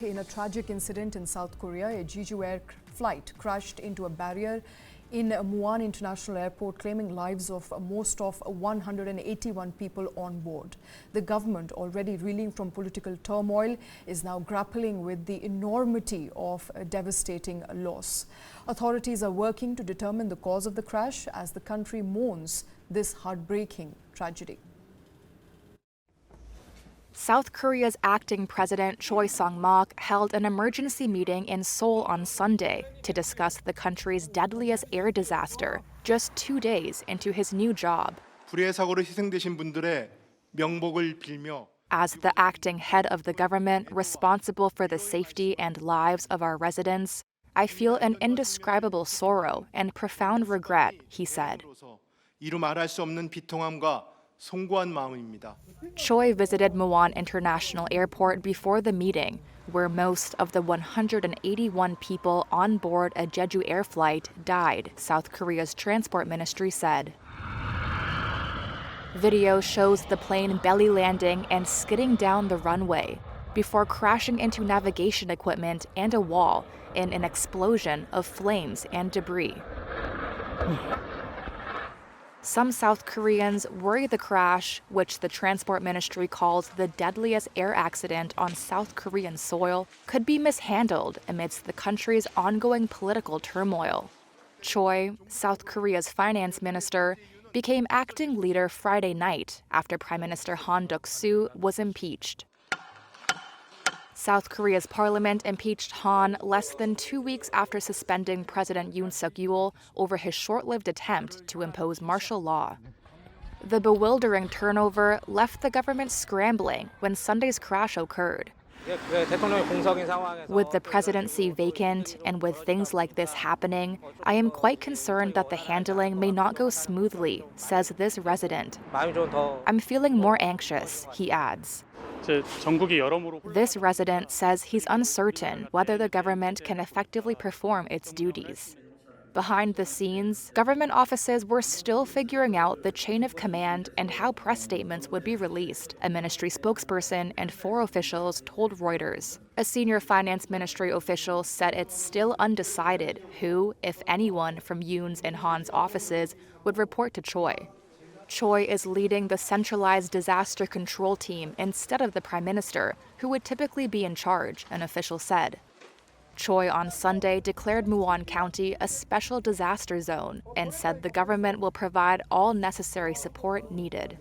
In a tragic incident in South Korea, a Jeju Air flight crashed into a barrier in Muan International Airport, claiming lives of most of 181 people on board. The government, already reeling from political turmoil, is now grappling with the enormity of a devastating loss. Authorities are working to determine the cause of the crash as the country mourns this heartbreaking tragedy. South Korea's acting president Choi Sang-mok held an emergency meeting in Seoul on Sunday to discuss the country's deadliest air disaster just 2 days into his new job. 불의의 사고로 희생되신 분들의 명복을 빌며 As the acting head of the government responsible for the safety and lives of our residents, I feel an indescribable sorrow and profound regret, he said. 이루 말할 수 없는 비통함과 송구한 마음입니다. Choi visited Muan International Airport before the meeting, where most of the 181 people on board a Jeju Air flight died, South Korea's transport ministry said. Video shows the plane belly landing and skidding down the runway before crashing into navigation equipment and a wall in an explosion of flames and debris. Some South Koreans worry the crash, which the transport ministry calls the deadliest air accident on South Korean soil, could be mishandled amidst the country's ongoing political turmoil. Choi, South Korea's finance minister, became acting leader Friday night after Prime Minister Han Duck-soo was impeached. South Korea's parliament impeached Han less than 2 weeks after suspending President Yoon Suk-yeol over his short-lived attempt to impose martial law. The bewildering turnover left the government scrambling when Sunday's crash occurred. With the presidency vacant and with things like this happening, I am quite concerned that the handling may not go smoothly, says this resident. I'm feeling more anxious, he adds. This resident says he's uncertain whether the government can effectively perform its duties. Behind the scenes, government offices were still figuring out the chain of command and how press statements would be released, a ministry spokesperson and 4 officials told Reuters. A senior finance ministry official said it's still undecided who, if anyone, from Yoon's and Han's offices would report to Choi. Choi is leading the centralized disaster control team instead of the prime minister, who would typically be in charge, an official said. Choi on Sunday declared Muan County a special disaster zone and said the government will provide all necessary support needed.